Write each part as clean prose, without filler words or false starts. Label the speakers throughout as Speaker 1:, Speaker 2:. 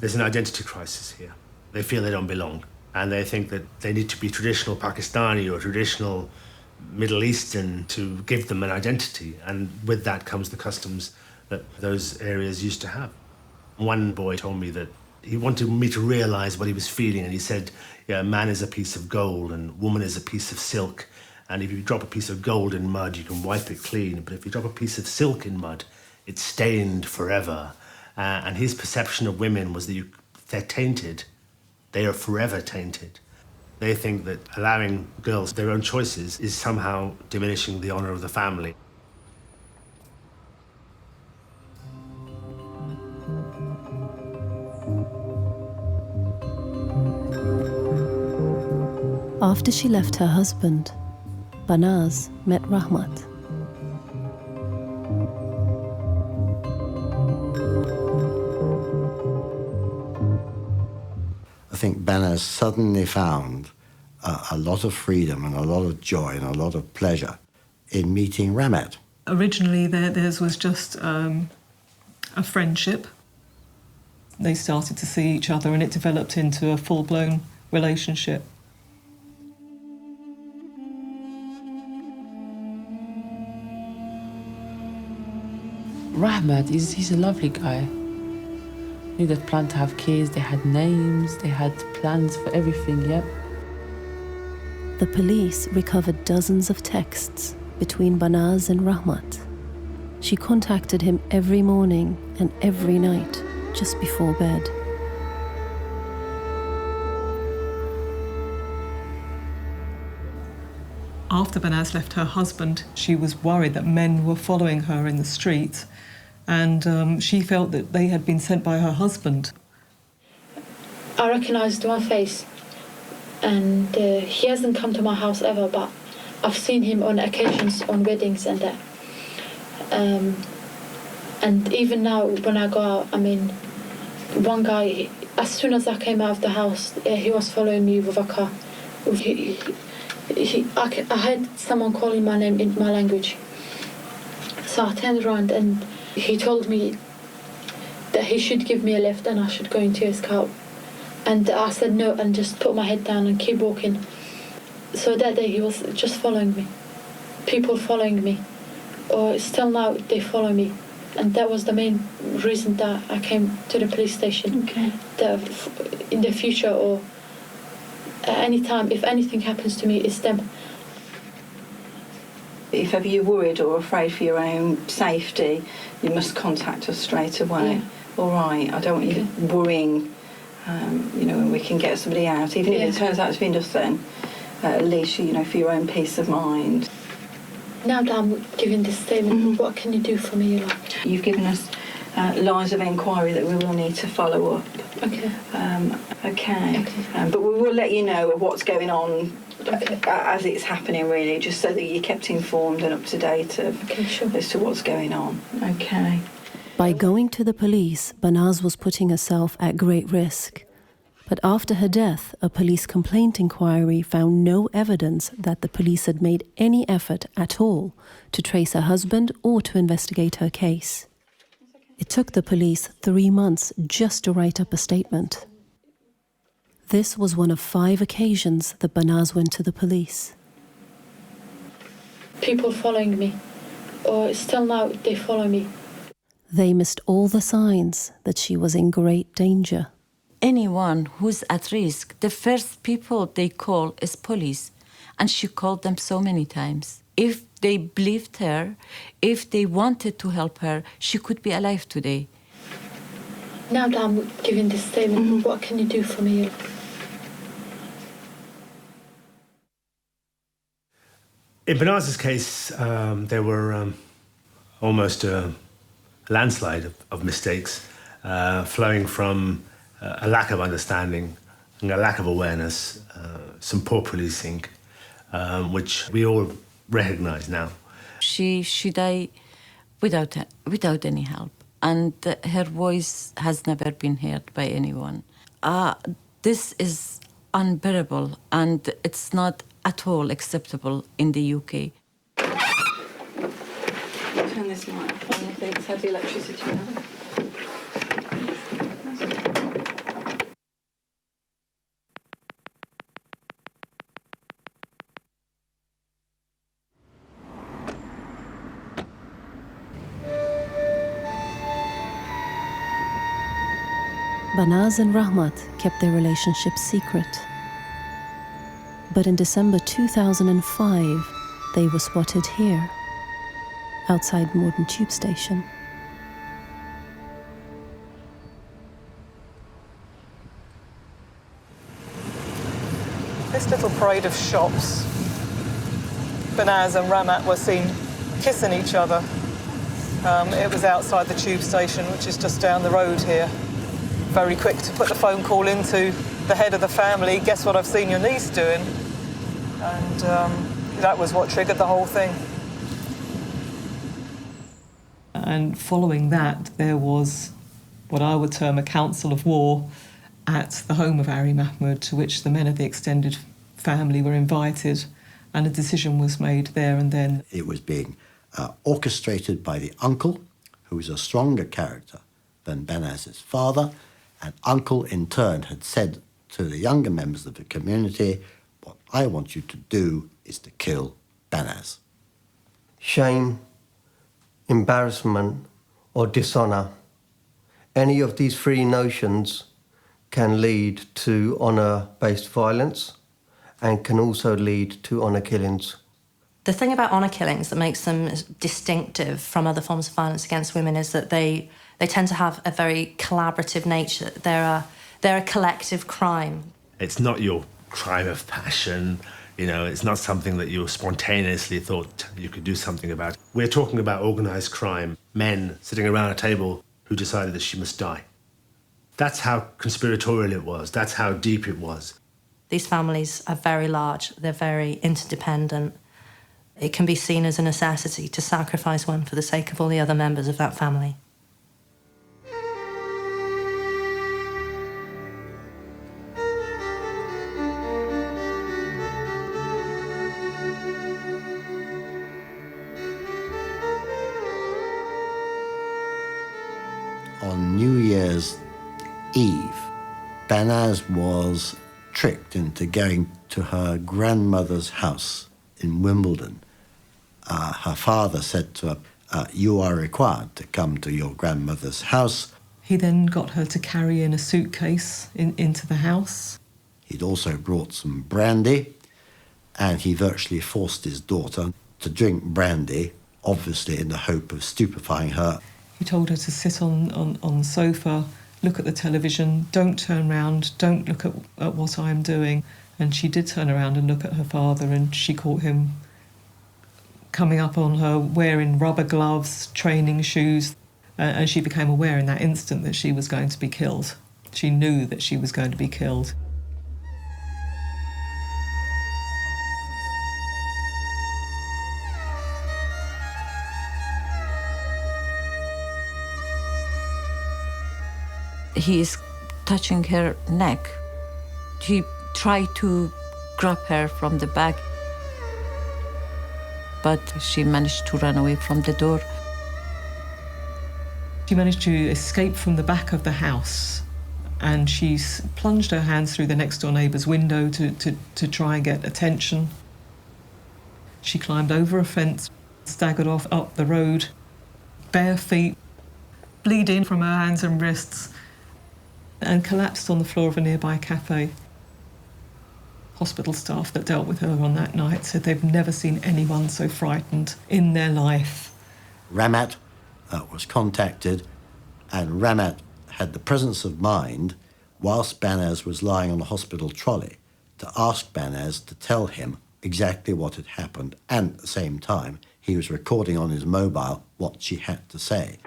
Speaker 1: There's an identity crisis here. They feel they don't belong, and they think that they need to be traditional Pakistani or traditional Middle Eastern to give them an identity, and with that comes the customs that those areas used to have. One boy told me that he wanted me to realise what he was feeling, and he said, yeah, man is a piece of gold and woman is a piece of silk, and if you drop a piece of gold in mud, you can wipe it clean, but if you drop a piece of silk in mud, it's stained forever. And his perception of women was that they're tainted. They are forever tainted. They think that allowing girls their own choices is somehow diminishing the honour of the family.
Speaker 2: After she left her husband, Banaz met Rahmat.
Speaker 3: I think Banaz suddenly found a lot of freedom and a lot of joy and a lot of pleasure in meeting Rahmat.
Speaker 4: Originally, theirs was just a friendship. They started to see each other and it developed into a full-blown relationship.
Speaker 5: Rahmat, he's a lovely guy. They had planned to have kids, they had names, they had plans for everything, yep.
Speaker 2: The police recovered dozens of texts between Banaz and Rahmat. She contacted him every morning and every night, just before bed.
Speaker 4: After Banaz left her husband, she was worried that men were following her in the street, and she felt that they had been sent by her husband.
Speaker 6: I recognised my face, and he hasn't come to my house ever, but I've seen him on occasions on weddings and that. And even now when I go out, I mean, one guy, as soon as I came out of the house, he was following me with a car. I heard someone calling my name in my language. So I turned around and he told me that he should give me a lift and I should go into his car. And I said no and just put my head down and keep walking. So that day he was just following me. People following me. Or still now they follow me. And that was the main reason that I came to the police station.
Speaker 7: Okay.
Speaker 6: That in the future or at any time, if anything happens to me, it's them.
Speaker 7: If ever you're worried or afraid for your own safety, you must contact us straight away.
Speaker 6: Yeah.
Speaker 7: All right, I don't want you worrying, and we can get somebody out. Even if it turns out to be nothing, at least, for your own peace of mind.
Speaker 6: Now that I'm giving this statement, what can you do for me?
Speaker 7: You've given us lines of inquiry that we will need to follow up.
Speaker 6: Okay.
Speaker 7: Okay. But we will let you know of what's going on as it's happening, really, just so that you're kept informed and up to date as to what's going on. Okay.
Speaker 2: By going to the police, Banaz was putting herself at great risk. But after her death, a police complaint inquiry found no evidence that the police had made any effort at all to trace her husband or to investigate her case. It took the police 3 months just to write up a statement. This was one of 5 occasions that Banaz went to the police.
Speaker 6: People following me, or still now they follow me.
Speaker 2: They missed all the signs that she was in great danger.
Speaker 8: Anyone who's at risk, the first people they call is police. And she called them so many times. If they believed her, if they wanted to help her, she could be alive today.
Speaker 6: Now that I'm giving this statement, what can you do for me?
Speaker 1: In Banaz's case, there were almost a landslide of mistakes flowing from a lack of understanding and a lack of awareness, some poor policing, which we all recognise now.
Speaker 8: She died without any help, and her voice has never been heard by anyone. This is unbearable, and it's not at all acceptable in the UK.
Speaker 7: Turn this light on if it's had the electricity on.
Speaker 2: Banaz and Rahmat kept their relationship secret. But in December 2005, they were spotted here, outside Morden Tube Station.
Speaker 4: This little parade of shops, Banaz and Rahmat were seen kissing each other. It was outside the tube station, which is just down the road here. Very quick to put the phone call into the head of the family, guess what I've seen your niece doing? And that was what triggered the whole thing. And following that, there was what I would term a council of war at the home of Ari Mahmoud, to which the men of the extended family were invited, and a decision was made there and then.
Speaker 3: It was being orchestrated by the uncle, who was a stronger character than Banaz's father, and uncle in turn had said to the younger members of the community, what I want you to do is to kill Banaz.
Speaker 9: Shame, embarrassment, or dishonour. Any of these three notions can lead to honour-based violence and can also lead to honour killings.
Speaker 10: The thing about honour killings that makes them distinctive from other forms of violence against women is that they tend to have a very collaborative nature. They're a collective crime.
Speaker 1: It's not your crime of passion, it's not something that you spontaneously thought you could do something about. We're talking about organised crime, men sitting around a table who decided that she must die. That's how conspiratorial it was, that's how deep it was.
Speaker 10: These families are very large, they're very interdependent. It can be seen as a necessity to sacrifice one for the sake of all the other members of that family.
Speaker 3: On New Year's Eve, Banaz was tricked into going to her grandmother's house in Wimbledon. Her father said to her, you are required to come to your grandmother's house.
Speaker 4: He then got her to carry in a suitcase into the house.
Speaker 3: He'd also brought some brandy, and he virtually forced his daughter to drink brandy, obviously in the hope of stupefying her.
Speaker 4: He told her to sit on the sofa, look at the television, don't turn round, don't look at what I'm doing. And she did turn around and look at her father, and she caught him coming up on her wearing rubber gloves, training shoes, and she became aware in that instant that she was going to be killed. She knew that she was going to be killed.
Speaker 8: He is touching her neck. He tried to grab her from the back, but she managed to run away from the door.
Speaker 4: She managed to escape from the back of the house, and she plunged her hands through the next door neighbour's window to try and get attention. She climbed over a fence, staggered off up the road, bare feet, bleeding from her hands and wrists, and collapsed on the floor of a nearby cafe. Hospital staff that dealt with her on that night said they've never seen anyone so frightened in their life.
Speaker 3: Rahmat was contacted, and Rahmat had the presence of mind, whilst Banaz was lying on the hospital trolley, to ask Banaz to tell him exactly what had happened, and at the same time he was recording on his mobile what she had to say.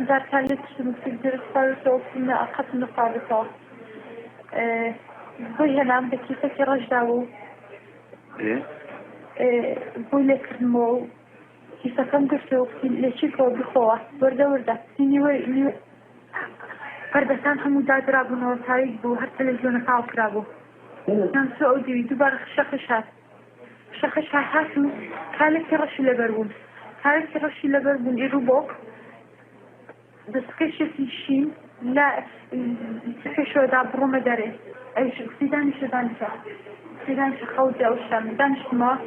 Speaker 11: در کلت شمسید در فرصة وكنا أخذنا فرصة بوي هنا عم بكيف كرجعوا بوي لك المو كيف كم قصوا لشيكو بخوة وردة نيو فرد سان حمودات رابونا وتاريخ بو هر تلفزيون كاوك رابو نام سعودي دوبار شخشات هاتو كالك رشي لبربون إيروبوك دسكش في شيء لا تحشو دا بروما داري ايش سيدانش خوتي او شام دانش ما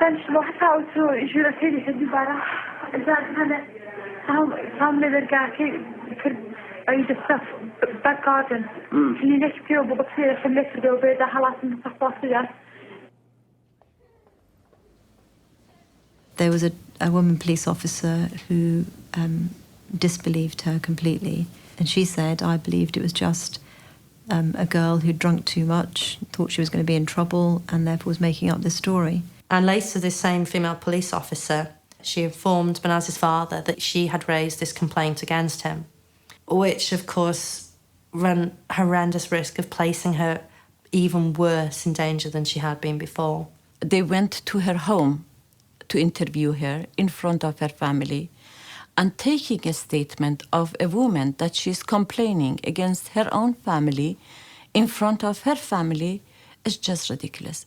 Speaker 11: دانش لو حتى اوتو جراتيلي هدي بارا زاد هذا Family dergâki ayda saf bakadın. Linek diyor bu bakıyor şemlet diyor böyle halasını saklasıyor.
Speaker 12: There was a woman police officer who disbelieved her completely, and she said, "I believed it was just a girl who'd drunk too much, thought she was going to be in trouble, and therefore was making up this story."
Speaker 10: And later, this same female police officer, she informed Banaz's father that she had raised this complaint against him, which, of course, ran horrendous risk of placing her even worse in danger than she had been before.
Speaker 8: They went to her home to interview her in front of her family, and taking a statement of a woman that she's complaining against her own family in front of her family is just ridiculous.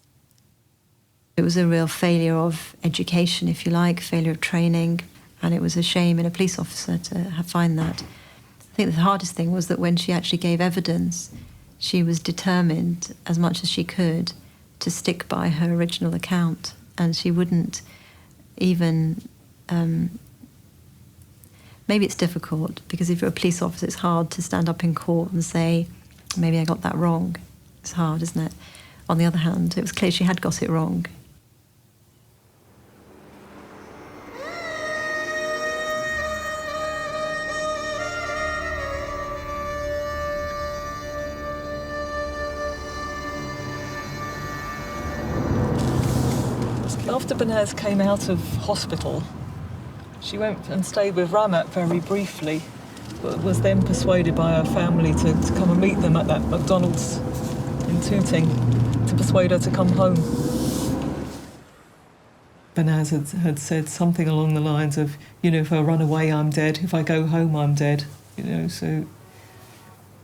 Speaker 12: It was a real failure of education, if you like, failure of training, and it was a shame in a police officer to find that. I think the hardest thing was that when she actually gave evidence, she was determined, as much as she could, to stick by her original account, and she wouldn't even... maybe it's difficult, because if you're a police officer, it's hard to stand up in court and say, maybe I got that wrong. It's hard, isn't it? On the other hand, it was clear she had got it wrong.
Speaker 4: After Banaz came out of hospital, she went and stayed with Ramat very briefly, but was then persuaded by her family to come and meet them at that McDonald's in Tooting, to persuade her to come home. Banaz had said something along the lines of, if I run away, I'm dead. If I go home, I'm dead. So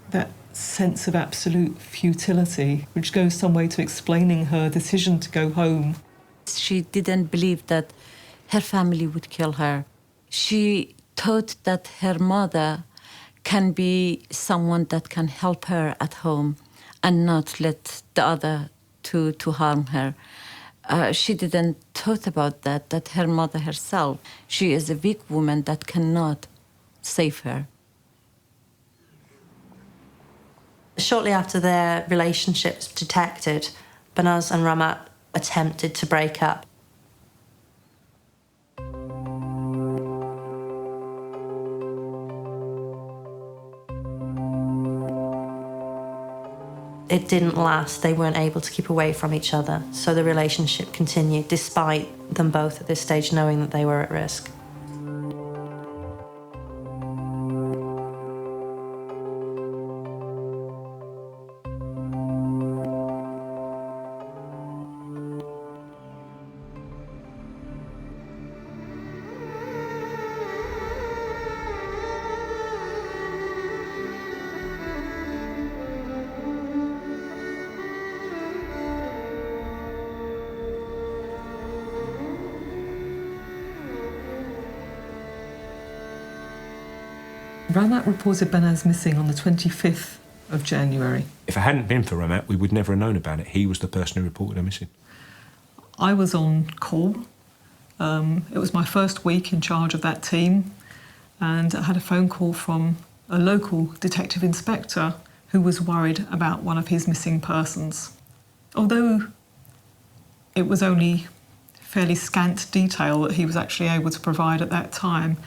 Speaker 4: that sense of absolute futility, which goes some way to explaining her decision to go home.
Speaker 8: She didn't believe that her family would kill her. She thought that her mother can be someone that can help her at home and not let the other to harm her. She didn't thought about that her mother herself, she is a weak woman that cannot save her.
Speaker 10: Shortly after their relationship was detected, Banaz and Ramat attempted to break up. It didn't last. They weren't able to keep away from each other, so the relationship continued despite them both at this stage knowing that they were at risk.
Speaker 4: Ramat reported Banaz missing on the 25th of January.
Speaker 13: If it hadn't been for Ramat, we would never have known about it. He was the person who reported her missing.
Speaker 4: I was on call. It was my first week in charge of that team, and I had a phone call from a local detective inspector who was worried about one of his missing persons. Although it was only fairly scant detail that he was actually able to provide at that time,